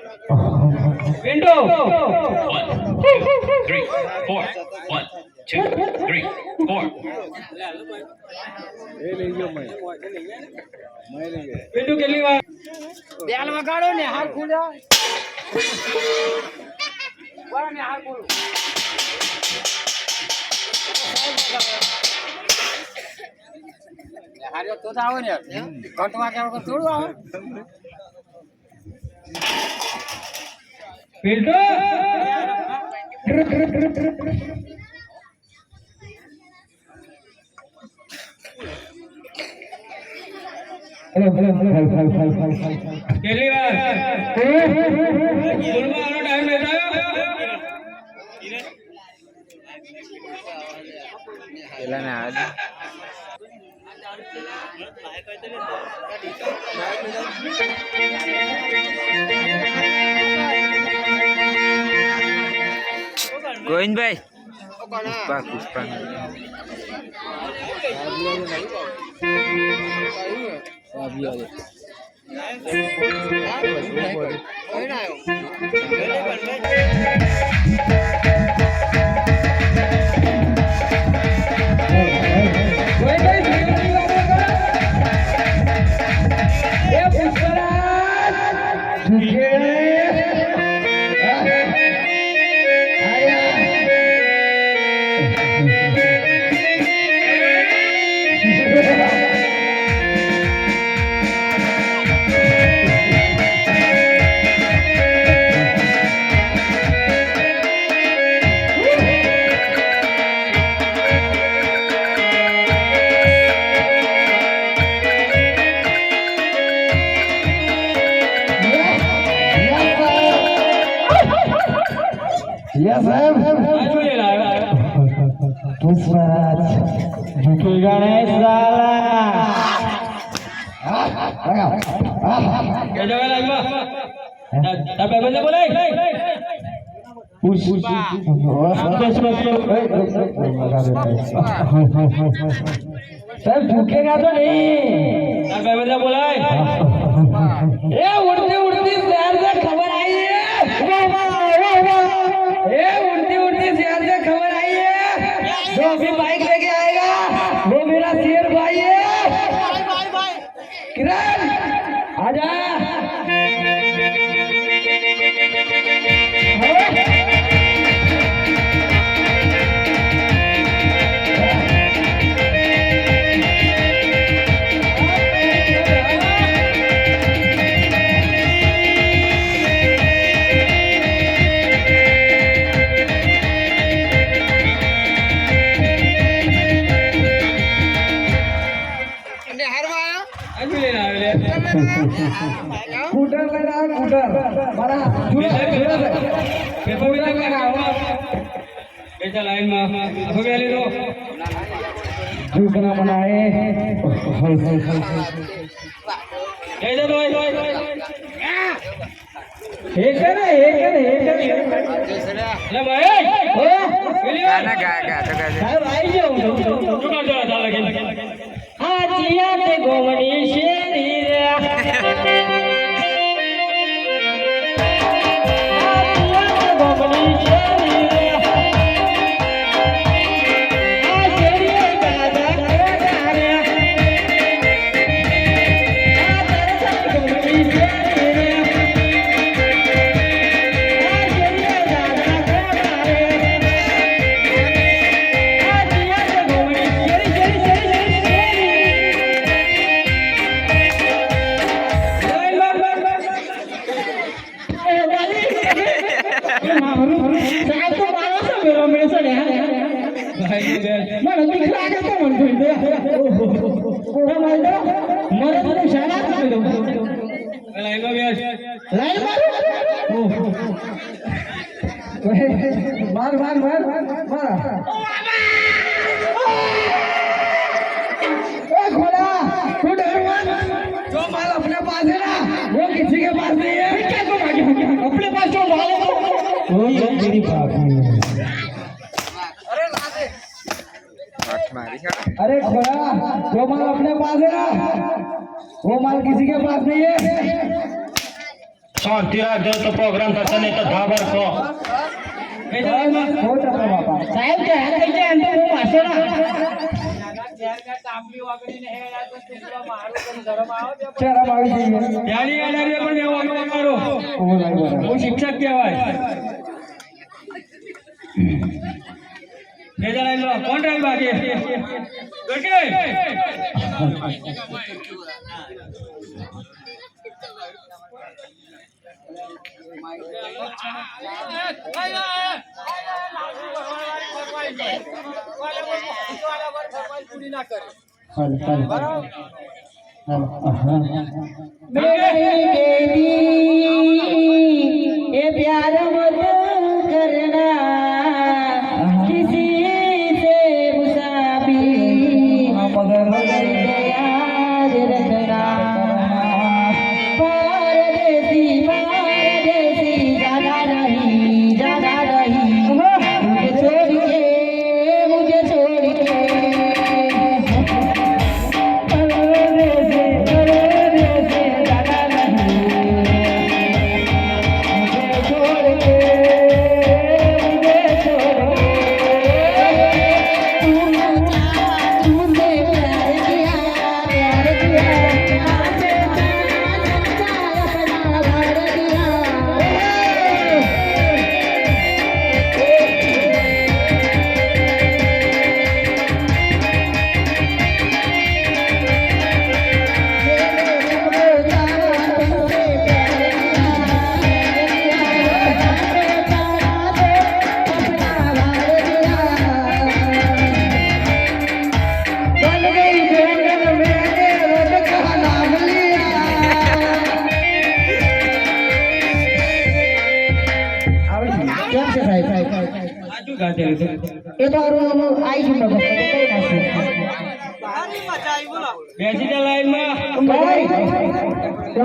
Window. 1, 2, 3, 4. 1, 2, 3, 4. Window કેટલી વાર બેલ વગાડો ને હાર ખુલ્યો વાળા ને હાર ખોલો હાર્યો તો આવો ને ઘટવા કે થોડું આવે Window. કેટલી વાર સ્કૂલમાં આનો ટાઈમ લેતા પેલા ને આ Govindbhai Pushpa Pushpa Yes, ma'am. Pushparaj, Jukhi Ganesh Lala. કેજો કે લાગમાં તમે બંને બોલાય Pushpa. Sir, झुकेगा तो नहीं. તમે બંને બોલાય ये उड़ती उड़ती शहर से खबर आई है. ये उड़ती उड़ती शहर से खबर आई है. जो भी बाइक लेके आएगा वो मेरा शेर भाई है. किरण आजा. આજુ લઈને આવે स्कूटर लेना स्कूटर बड़ा પેપર વિલા કે આવો બેટા લાઈન માં હવે બેલી દો झुकना बनाए જઈ દે દો एक है ना एक है ना एक है લે ભાઈ પેલી વાર ગાના ગા ગા તો ગાજે साहब आई जाओ ચૂકા જરા ચાલે કે हाजिया के गोवनी शेरी रे हाजिया के गोवनी शेरी रे आ शेरी गाजा गाजा रे आ तेरे गोवनी शेरी रे आ शेरी गाजा गाजा रे हाजिया के गोवनी शेरी शेरी शेरी मार मार मार मार घोड़ा तू डर मत जो माल अपने पास है ना वो किसी के पास नहीं है क्या को भागे अपने पास जो माल है वो मेरी बात है હાથ મારી હા अरे घोड़ा जो माल अपने पास है ना वो माल किसी के पास नहीं है શાંતિ રાખજો તો પ્રોગ્રામ થશે નહીં તો ધાબર છો સાહેબ કે હાથ થઈ જાય એમ તો હું પાછો ના શરમ આવી જઈએ ત્યાંની આડારીએ પણ એવો અનુભવ કરો હું શિક્ષક કહેવાય બેજા લાઈન લો કોણ ડ્રાઈવ બાકી ઓકે ये प्यार मत करना किसी से मुसाफी मगर याद रखना परदेसी जाना नहीं मुझे छोड़ के આજુ ગાંધેલું છે એ તો આવી છું કઈ નાખશે બેસી જા લાઈનમાં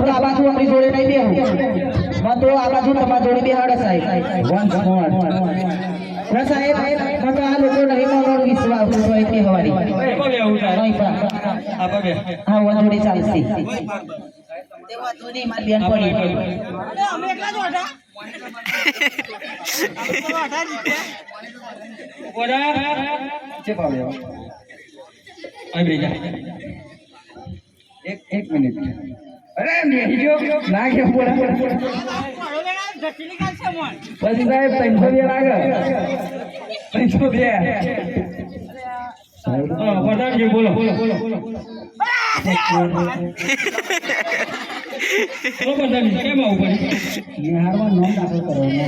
આ બાજુ આપણી જોડે નહીં બેહું તો આ બાજુ તમારા જોડે બેહાડે સાહેબ સાહેબ તો આ લોકો નહીં મારો વિશ્વાસ હોય તે હવારી એમાં બેહું તારે નહીં પણ આપા બે હા વંજોડી ચાલશે તેવા તો નહીં મારી બેન પડી અમે એકલા જ હતા ઓડા છે પાવ્યો આ બેજા એક મિનિટ અરે બેહી ગયો ના કે બોલા પછી સાહેબ 300 લાગે 300 પ્રધાનજી બોલો બોલો પ્રધાનજી કેમ આવું પડ્યું બિહારમાં નોંધ દાખલ કરવાનો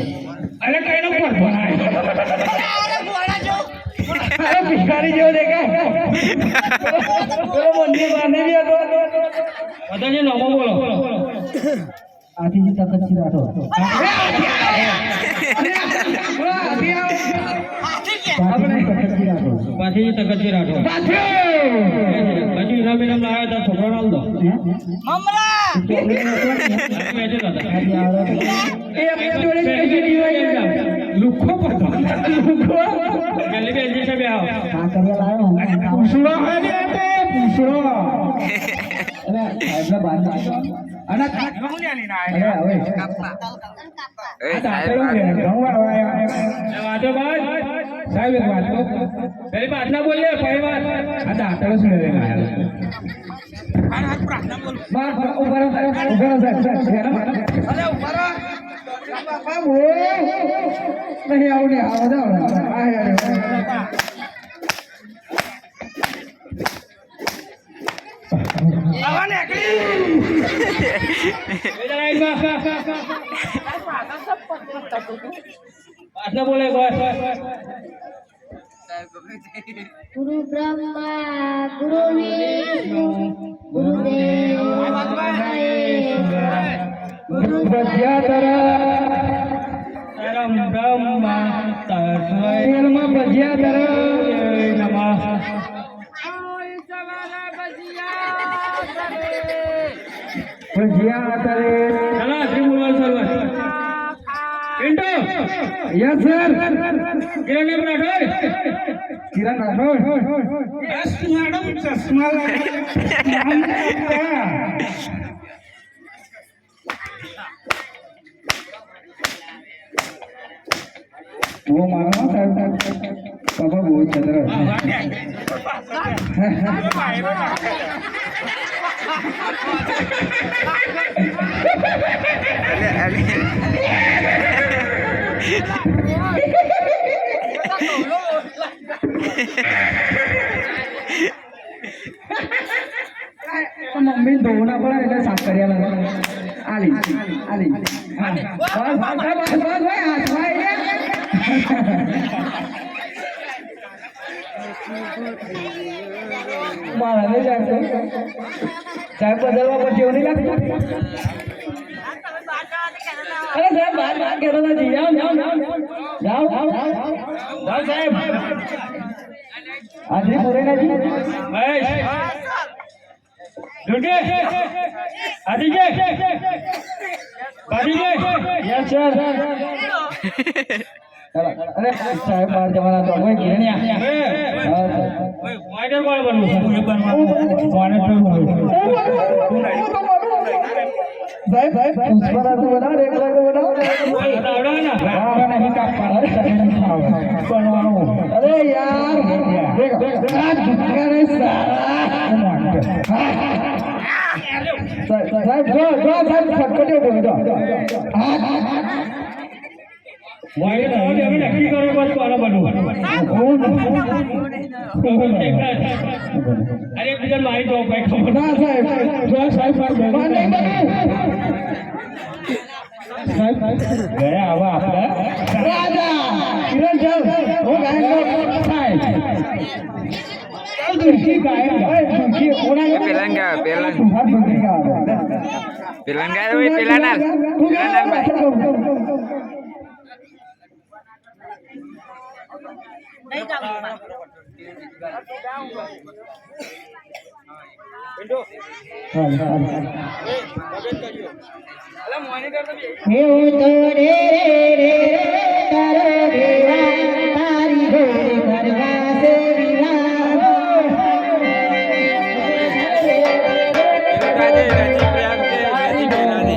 અરે કઈ નો પર ભણાય અરે ભિખારી જેવો દેખાય મંદિર બાંધી દીધો પ્રધાનજી નામ બોલો આથી તકતથી રાઠો પાછી તકતથી રાઠો પાછી ઇનામ ઇનામ લાવ્યા હતા છોકરો નાલ દો લુખો પડતો પહેલી બે એલજી સાહેબ આવો પૂછડો પૂછડો અને વાતો ભાઈ સાહેબ એક વાત પહેલી પ્રાર્થના બોલીએ પહેલી વાત આ દાંતડો શું લે નહીં આવું નહીં પ્રાર્થના બોલે ગુરુ બ્રહ્મા ગુરુ વિષ્ણુ ગુરુદેવ મહેશ્વર ગુરુ ભજ્યાતર પરમ બ્રહ્મા તસ્મૈ ભજ્યાતર નમઃ ભજ્યાતર ચલો શ્રી મુરવાલ સર્વર Pintu yes sir Kiran Rathod Kiran Rathod madam ચશ્મા वो मानो साहब पापा बहुत चल रहा मम्मी धोना पड़ा એટલે સાકરિયા લાગે આલી આલી બસ બસ બસ ભાઈ હાથમાં મારા ને જાય સાહેબ બદલવા પછી એવું નહીં લાગતું અરે સાહેબ બાર બાર કહેતો નથી જાઓ જાઓ જાઓ જાઓ જાઓ સાહેબ હાજરી પૂરે નથી Dude, Aditya, yes sir. अरे साहेब बार जमाना तो वही गिरनिया वाइडर कौन बनू मॉनिटर साहेब पुष्पा तो बना एक लाख बना आवड़ा ना आवड़ा नहीं का पार बनवानो अरे यार देख आज दुनिया में सारा साहेब जो साहेब फटफटे बोल दो वाइडर अभी नक्की करो बस कौन बनू अरे बिजल मारी दो भाई खबर ना साहेब जो साहेब मार नहीं बनू साहेब गया आवा आपला राजा किरण चल वो गाएंगे साहेब दुखी गाएंगे दुखी होना pelangga pelangga woi pelanan pelanan Bay. हे तो रे रे करो देवा तारी घोड़ी करवा से Gaji gaji priam ke gaji pelani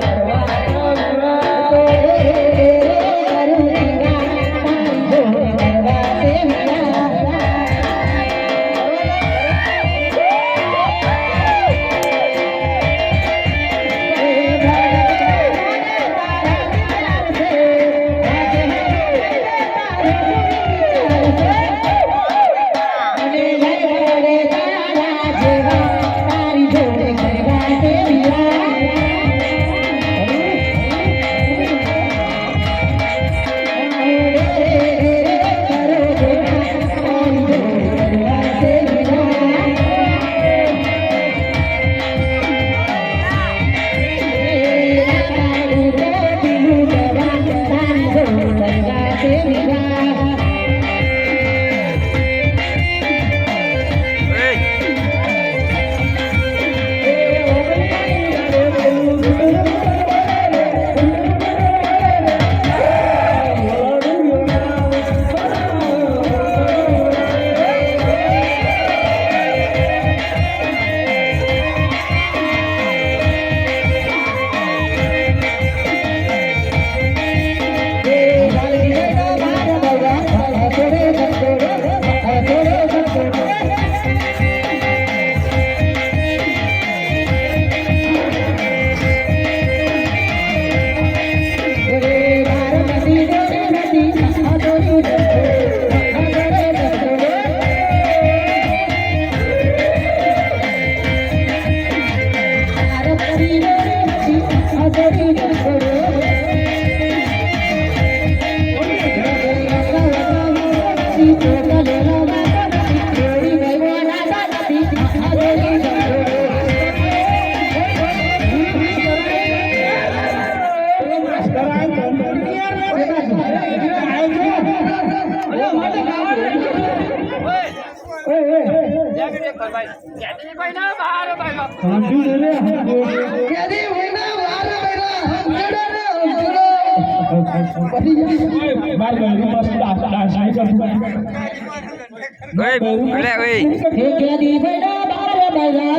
Oi, boleh oi. jadi beda bara bara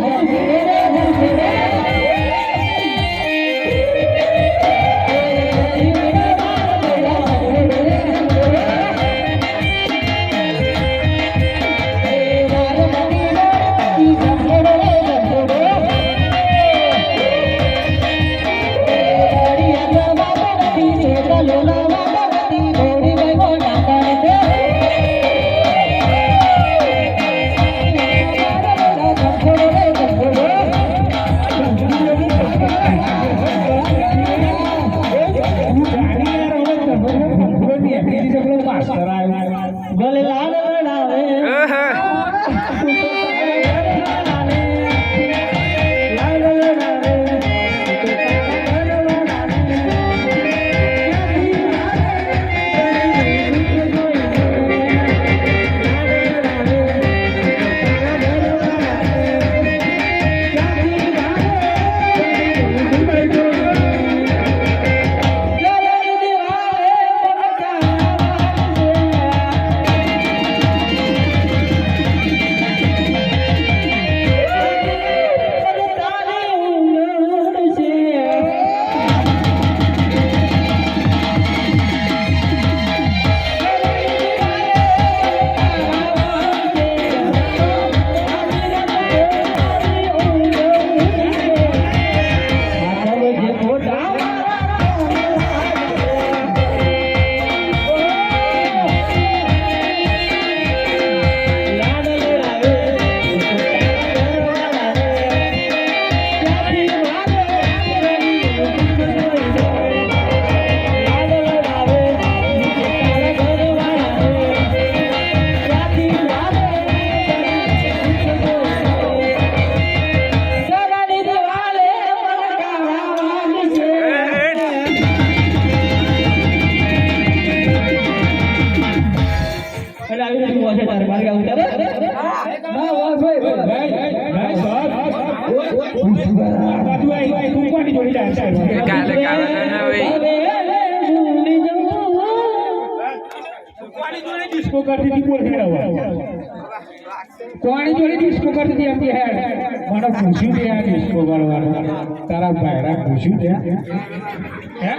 happy છે પેલો માસ્ટર આવ્યો ગલે લાલ લડાવે કાલે કાલે ના હોય ડિસ્કો કરતી હતી બોલ કોણી જોડે ડિસ્કો કરતી હતી એમની હેડ મને પૂછ્યું કે આ ડિસ્કો કરવાનું તારા ભાઈરા પૂછ્યું કે હે